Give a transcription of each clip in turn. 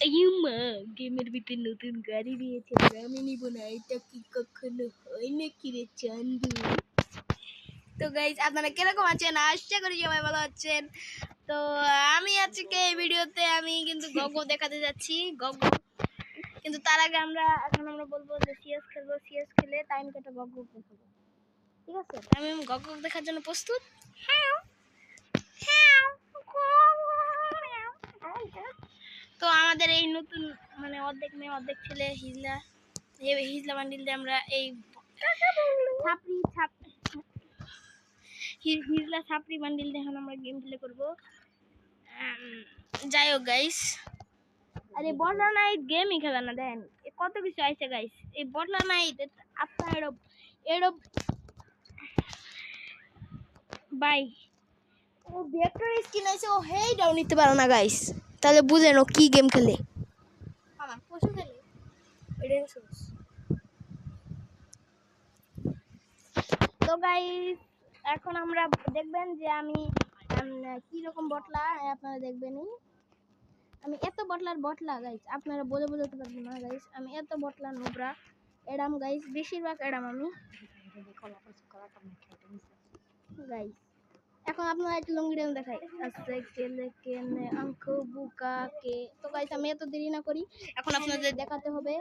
মা গেমের ভিতরে নতুন গাড়ি দিয়েছে, আমি নিব না, এটা কি কখনো হয় নাকি রে চান্দু? তো গাইস আপনারা কিরকম আছেন? আশা করি সবাই ভালো আছেন। তো আমি আজকে এই ভিডিওতে আমি কিন্তু গগো দেখাতে যাচ্ছি, গগো। কিন্তু তার আগে এখন আমরা বলবো যে সিএস খেলবো, সিএস খেলে টাইম কেটে গগো দেখাবো, ঠিক আছে? আমি গগো দেখার জন্য প্রস্তুত। হ্যাঁ হ্যাঁ। তো আমাদের এই নতুন মানে অর্ধেক মেয়ে অর্ধেক ছেলে হিজলা বান্ডিল দিয়ে আমরা এই হিজলা ছাপড়ি বান্ডিল দিয়ে এখন আমরা গেম প্লে করবো। যাই হোক গাইস, আরে বটলা নাইট গেমই খেলে না, দেন কত কিছু আইছে গাইস। এই বটলা নাইট আপনার এরো বাই ও ভেক্টর স্কিন আছে, ও হেইটাও নিতে পারে না গাইস। তাহলে বুঝেন ও কি গেম খেলে। আমার পশু খেলে রেনসোস। তো গাইস এখন আমরা দেখবেন যে আমি কি রকম বটলা আপনারা দেখবেনই। আমি এত বটলা গাইস আপনারা বোঝাতে পারবেন না গাইস। আমি এত বটলা নোবরা এডাম গাইস, বেশিরভাগ এডাম আমি গাইস। এখন আপনারা একটু লঙ্গি ড্যাম দেখাই আস্তে কেলে কেনে আঙ্ক বুকা কে। তো গাইস আমি এত দেরি না করি, এখন আপনাদের দেখাতে হবে।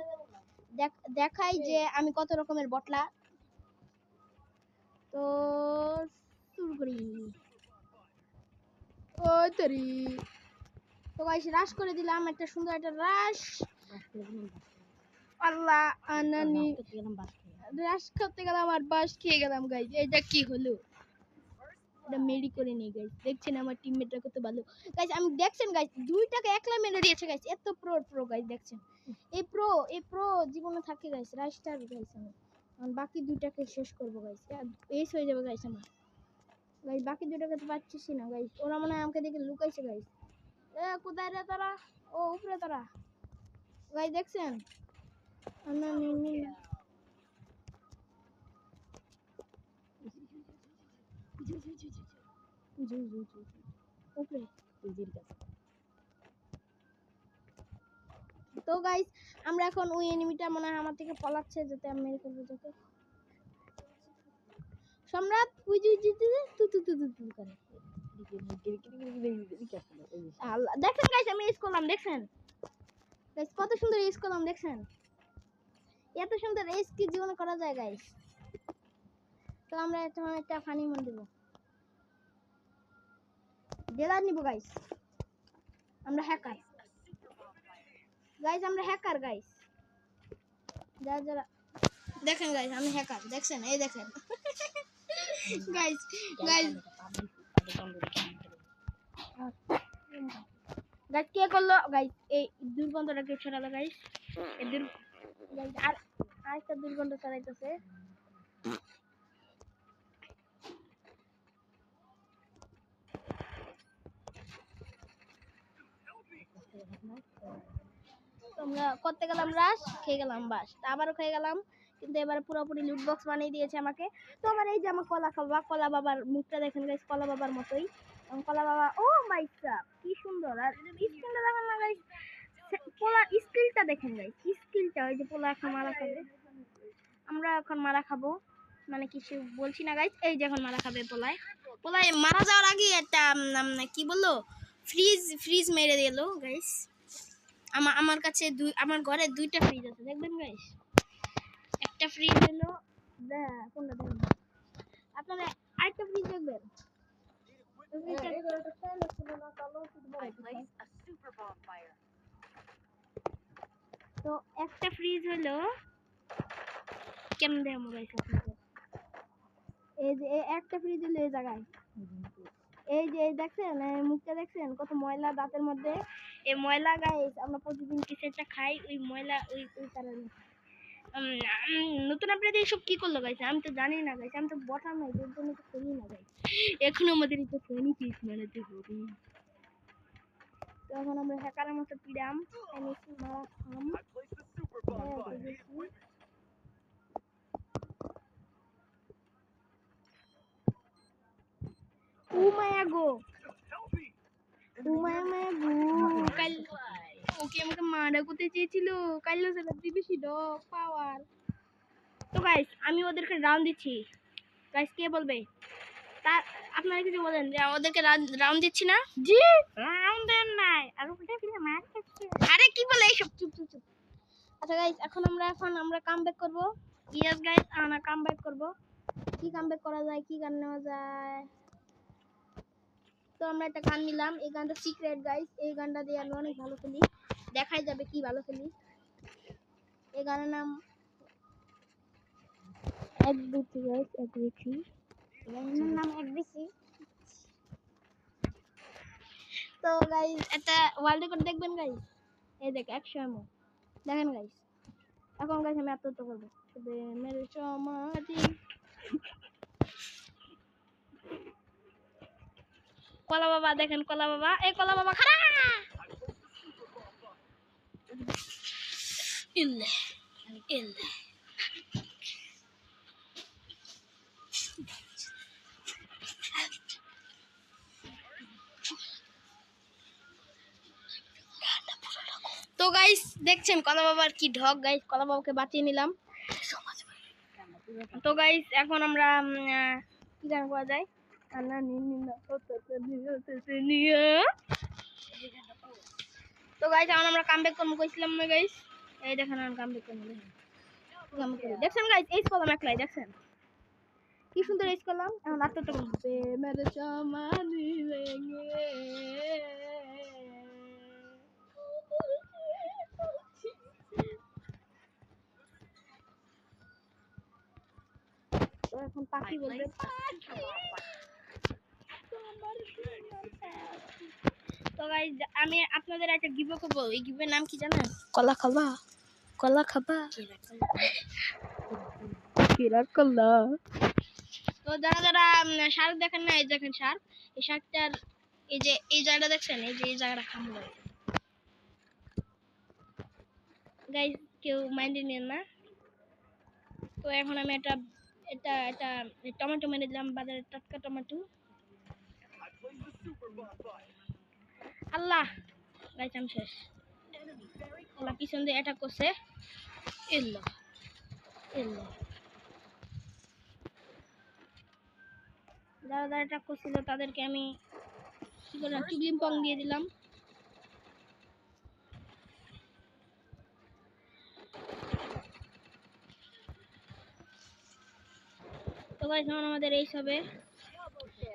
দেখাই যে আমি কত রকমের বটলা। তো শুরু করি। ও তরি তো গাইস রাশ করে দিলাম, একটা সুন্দর একটা রাশ। আল্লাহ আনানি রাশ করতে গেলাম আর বাস খেয়ে গেলাম গাইস। এটা কি হলো? এটা মেরি করে নেই গাইস। দেখছেন আমার টিমমেটরা কত ভালো গাইস। আমি দেখছেন গাইস দুইটাকে একলা মেরে দিয়েছে গাইস। এত প্রো গাইস দেখছেন। এই প্রো জীবনে থাকে গাইস। রাশটার গাইস আমি বাকি দুইটাকে শেষ করব গাইস। এস হয়ে যাবে গাইস আমার গাইস। বাকি দুইটাকে তো পাচ্ছিস না গাইস। ওরা মনে হয় আমাকে দেখে লুকাইছে গাইস। এ কোথায় রে তোরা? ও উপরে তোরা গাইস দেখছেন। তো গাইস আমরা এখন ওই এনিমিটা মনে হয় আমার থেকে পলাচ্ছে, যাতে আমি মেরে ফেলবো যাতে। সম্রাট ওই যে তু করে আল্লাহ। দেখেন গাইস আমি ইউজ করলাম, দেখছেন গাইস কত সুন্দর ইউজ করলাম, দেখছেন এত সুন্দর এস কি জীবনে করা যায় গাইস। তো আমরা একটা ফানি মন দেব, ডেলার নিব গাইস। আমরা হ্যাকার গাইস, আমরা হ্যাকার গাইস। যারা দেখেন গাইস আমি হ্যাকার, দেখছেন এই দেখেন গাইস গাইস গাইস কে করলো গাইস? এই দুর্গন্ধটাকে ছড়ালো গাইস। এই গাইস আর আরেকটা দুর্গন্ধ ছড়াইতেছে। তোমরা করতে গেলাম রাশ, খেয়ে গেলাম বাস, আবারও খেয়ে গেলাম। কিন্তু এবারে পুরোপুরি লুট বক্স বানিয়ে দিয়েছে আমাকে। তো আবার এই যে আমার কলা বাবার মুখটা দেখেন গাইস, কলা বাবার মতোই। কলা বাবা ও মাই গড কি সুন্দর। আর স্কিনটা দেখেন না গাইস, পোলা স্কিলটা দেখেন গাইস, স্কিলটা ওই যে পোলা এখন মারা খাবে। আমরা এখন মারা খাবো মানে কিছু বলছি না গাইস। এই যে এখন মারা খাবে পোলায় মারা যাওয়ার আগে একটা কি বললো ফ্রিজ মেরে দিল গাইস। আমার কাছে আমার ঘরে দুইটা ফ্রিজ আছে, দেখবেন গাইস। একটা ফ্রিজ হলো কোনটা দেখেন আপনারা, আরেকটা ফ্রিজ দেখবেন। তো একটা ফ্রিজ হলো কেমন দেখো গাইস, এই যে একটা ফ্রিজ হলো এই জায়গায়। এই যে দেখছেন মুখটা দেখছেন কত ময়লা দাঁতের মধ্যে। এই ময়লা গাইস আমরা প্রতিদিন কিছু খাই, ওই ময়লা ওই কারণে। নতুন আপডেট এইসব কি করলো গাইস? আমি তো জানি না গাইস, আমি তো বটার নাই, এর জন্য তো করি না গাইস। এখন আমাদের একটু ফানি পিস বানাতে হবে। তো এখন আমরা হ্যাকারের মতো পিড়াম এমএসি মারা খাম। ও মায়া গো, ও মায়া গো কাল ওকে আমাকে মারা করতে চেয়েছিল, কাইলো সেটা বেশি ডগ পাওয়ার। তো গাইস আমি ওদেরকে রাউন্ড দিচ্ছি, গাইস কে বলবে? তা আপনারা কিছু বলেন যে ওদেরকে রাউন্ড দিচ্ছি না? জি রাউন্ড দেন নাই আর উল্টে ফিরে মার খাচ্ছে। আরে কি বলে এইসব, চুপ চুপ চুপ। আচ্ছা গাইস এখন আমরা কামব্যাক করব। ইয়েস গাইস আমরা কামব্যাক করব। কি কামব্যাক করা যায়, কি গান নেওয়া যায়? তো আমরা একটা গান নিলাম, এই গানটা সিক্রেট গাইস, এই গানটা দিয়ে আমি অনেক ভালো খেলি, দেখাই যাবে কি ভালো খেলি। এই গানের নাম একবিসি গাইস, একবিসি। গানের নাম একবিসি। তো গাইস এটা ওয়ার্ল্ড রেকর্ড দেখবেন গাইস, এই দেখ 100 এমও দেখেন গাইস। এখন গাইস আমি আত্মহত্যা করবো, মেরে সমাধি। কলা বাবা দেখেন, কলা বাবা, এই কলা বাবা খারাপ। ইল্লে ইল্লে তো গাইস দেখছেন কলা বাবার কি ঢক গাইস, কলা বাবাকে বাঁচিয়ে নিলাম। তো গাইস এখন আমরা কি গান করা যায়? তো গাইস এখন আমরা কামব্যাক করবো কইছিলাম না গাইস, এই দেখেন আমরা কামব্যাক করবো, দেখছেন গাইস এই কলম একলাই দেখছেন কি সুন্দর এই কলম। এখন আত্মহত্যা করবো, মেরে সমাধি ভেঙে। তো এখন পাখি বলবে, তো গাইস আমি আপনাদের একটা গিভও করবো, এই গিভের নাম কি জানেন? কলা খাবা, কলা খাবা, কিরার কলা। তো যারা যারা শার্ক দেখেন না, এই দেখেন শার্ক, এই শার্কটার এই যে এই জায়গাটা দেখছেন, এই যে এই জায়গাটা খামলো গাইস, কেউ মাইন্ডে নেন না। তো এখন আমি এটা এটা এটা টমেটো মেরে দিলাম, বাজারে টাটকা টমেটো। আল্লাহ গাইস আমি শেষ। আল্লাহ পিছন দিয়ে অ্যাটাক করছে, ইল্লা ইল্লা। যারা যারা অ্যাটাক করছিল তাদেরকে আমি কি করলাম, চুগলিম পং দিয়ে দিলাম। তো গাইস এখন আমাদের এই হবে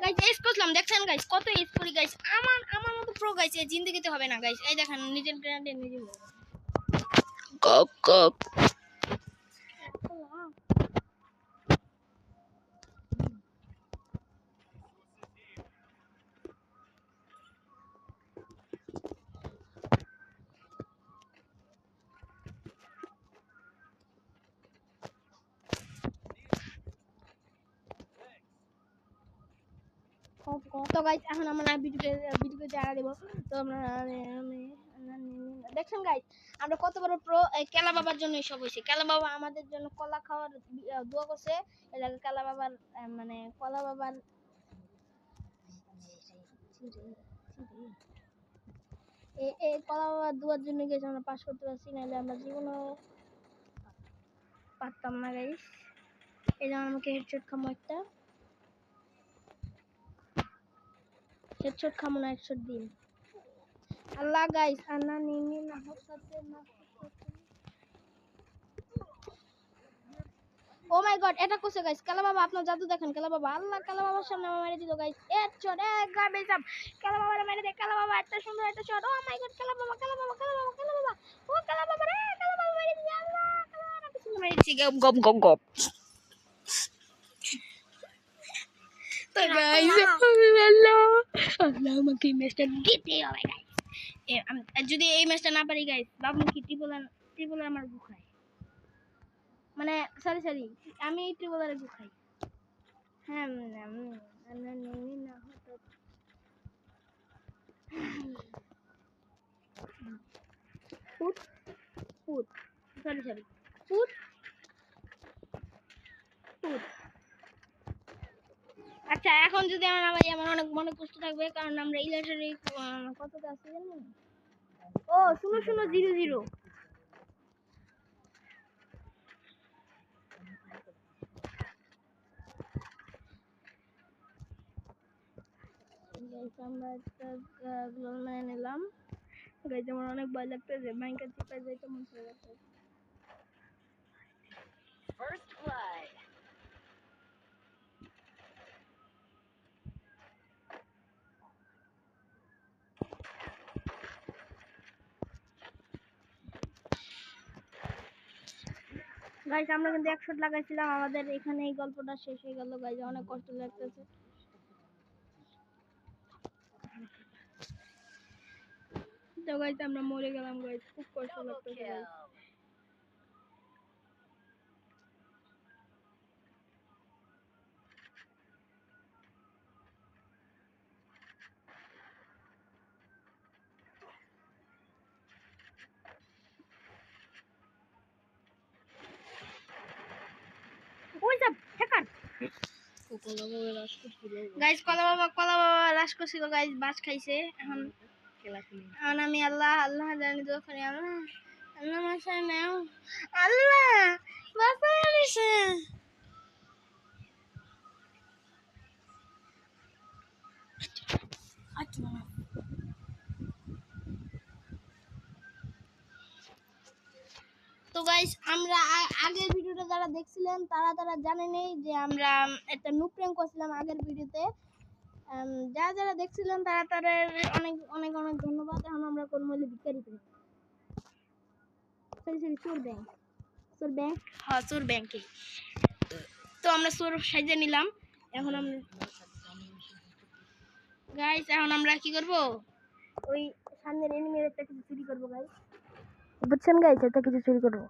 গাইস, এস করলাম দেখছেন গাইস, কত এস করি গাইস, আমার মতো প্রো গাইস এই জিন্দেগিতে হবে না গাইস। এই দেখেন নিজের গ্র্যান্ডে নিজে গপ গপ। তো গাইস এখন আমরা ভিডিওতে জায়গা দেব। তো আমরা দেখছেন গাইস আমরা কত বড় প্রো, কেলা বাবার জন্য সব হয়েছে। কেলা বাবা আমাদের জন্য কলা খাওয়ার দোয়া করছে, এই জায়গায় কেলা বাবার মানে কলা বাবার এই কলা বাবার দোয়ার জন্য গেছে আমরা পাস করতে পারছি, নাহলে আমরা জীবনেও পারতাম না গাইস। এই যেমন আমাকে হেডশট খামো একটা, হেডশট খামো না, হেডশট দিন আল্লাহ গাইস। আন্না নিনি না হতে না। ও মাই গড এটা কোসে গাইস, কালা বাবা আপনার জাদু দেখেন, কালা বাবা, আল্লাহ কালা বাবার সামনে আমার মেরে দিল গাইস, হেডশট এক গাবে সব। কালা বাবারে মেরে দে, কালা বাবা এত সুন্দর একটা শট। ও মাই গড কালা বাবা, কালা বাবা, কালা বাবা, কালা বাবা, ও কালা বাবা রে, কালা বাবা মেরে দিল, আল্লাহ কালা বাবা এত সুন্দর মেরে দিছে, গপ গপ গপ গপ। তো গাইস আল্লাহ আল্লাহ আমাকে এই ম্যাচটা দিতে হবে গাইস। যদি এই ম্যাচটা না পারি গাইস, বাবু কি ট্রিপল আমার গুখায়, মানে সরি আমি এই ট্রিপলারে গুখাই। হ্যাঁ foot foot sorry foot foot. আচ্ছা এখন যদি আমার না পারি আমার অনেক মনে কষ্ট থাকবে, কারণ আমরা ইলেকট্রিক কতটা আছে জানেন? ও 0000। গাইস আমরা একটা গ্লোল মানে নিলাম। গাইস আমার অনেক ভয় লাগতেছে, ব্যাংকে চিপে যাইতে মন করে যাচ্ছে। First blood. গাইস আমরা কিন্তু 1 শট লাগাইছিলাম, আমাদের এখানে এই গল্পটা শেষ হয়ে গেল গাইস, অনেক কষ্ট লাগতেছে। তো গাইস আমরা মরে গেলাম গাইস, খুব কষ্ট Double লাগতেছে kill. গাইস। ওই সব হ্যাকার গাইস, কলা বাবা রাশ করছিল গাইস, বাস খাইছে। এখন আমি আল্লাহ আল্লাহ জানি তো করি, আল্লাহ আল্লাহ মাসায় নাও, আল্লাহ বাঁচায় দিছে। তো গাইস আমরা আগের ভিডিওটা যারা দেখছিলেন তারা জানেনই যে আমরা একটা নুক প্র্যাঙ্ক করছিলাম আগের ভিডিওতে। যারা দেখছিলেন তারা অনেক অনেক অনেক ধন্যবাদ। এখন আমরা কোন মূল্যে ভিক্ষারি করি, চোর ব্যাংক হ্যাঁ চোর ব্যাংকে। তো আমরা চোর সাইজে নিলাম। এখন আমরা গাইস এখন আমরা কি করব, ওই সামনের এনিমির একটা কিছু চুরি করব গাইস, বুঝছেন গাইস, একটা কিছু চুরি করব।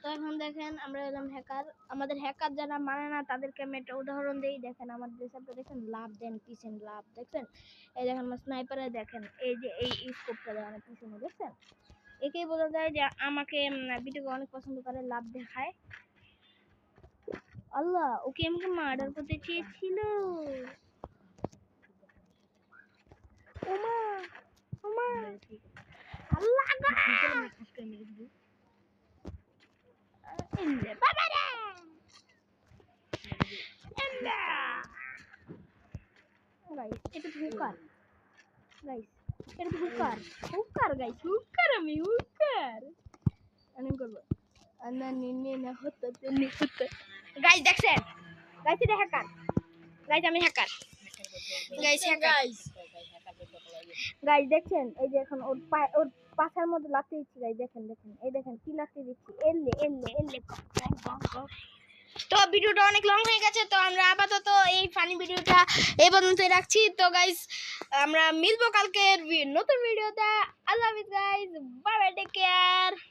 তো এখন দেখেন আমরা এলাম হ্যাকার, আমাদের হ্যাকার যারা মানে না তাদেরকে আমি একটা উদাহরণ দেই। দেখেন আমার ড্রেসআপটা দেখেন, লাভ দেন পিছনে লাভ দেখছেন, এই দেখেন আমার স্নাইপারে দেখেন, এই যে এই স্কোপটা দেখেন পিছনে দেখছেন, একেই বোঝা যায় যে আমাকে ভিডিও অনেক পছন্দ করে, লাভ দেখায়। আল্লাহ ওকে আমাকে মার্ডার করতে চেয়েছিল। ওমা ওমা আল্লাহ গো, বাবা রে গাইস, এটা তো হুকার গাইস, এটা তো হুকার হুকার গাইস, হুকার আমি হুকার আমি করব না নিনে না হতো তুমি হতো। গাইস দেখছেন গাইস, এটা হ্যাকার গাইস, আমি হ্যাকার গাইস, হ্যাকার গাইস দেখছেন, এই যে এখন ওর পাছার মধ্যে লাগতে দিচ্ছি গাইস, দেখেন দেখেন এই দেখেন কি লাগতে দিচ্ছি, এলে এলে এলে। তো ভিডিওটা অনেক লং হয়ে গেছে, তো আমরা আপাতত এই ফানি ভিডিওটা এই পর্যন্তই রাখছি। তো গাইস আমরা মিলবো কালকের নতুন ভিডিওতে। আল্লাহ হাফেজ guys, bye bye, take care.